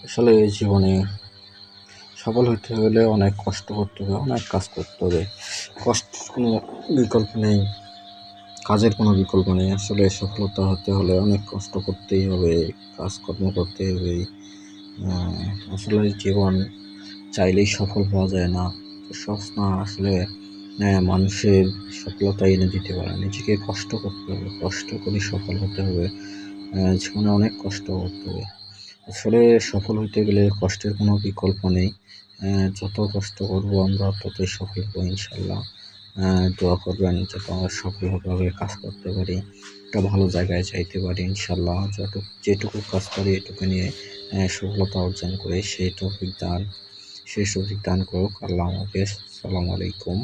আসলে এই জীবনে সফল হতে হলে অনেক কষ্ট করতে হবে, অনেক কাজ করতে হবে। কষ্ট কোনো বিকল্প নেই, কাজের কোনো বিকল্প নেই। আসলে সফলতা হতে হলে অনেক কষ্ট করতেই হবে, কাজকর্ম করতে হবে। আসলে জীবন চাইলেই সফল হওয়া যায় না, সব না। আসলে মানুষের সফলতা এনে দিতে পারে, নিজেকে কষ্ট করতে হবে, কষ্ট করে সফল হতে হবে। জীবনে অনেক কষ্ট করতে হবে। আসলে সফল হতে গেলে কষ্টের কোনো বিকল্প নেই। যত কষ্ট করবো আমরা ততই সফল হবো ইনশাল্লাহ। দোয়া করবেন যাতে আমরা সফলভাবে কাজ করতে পারি, একটা ভালো জায়গায় যাইতে পারি ইনশাল্লাহ। যেটুকু কাজ পারি এটুকু নিয়ে সফলতা অর্জন করে সেই তৌফিক দান করুক আল্লাহ। হাফেজ। আসসালামু আলাইকুম।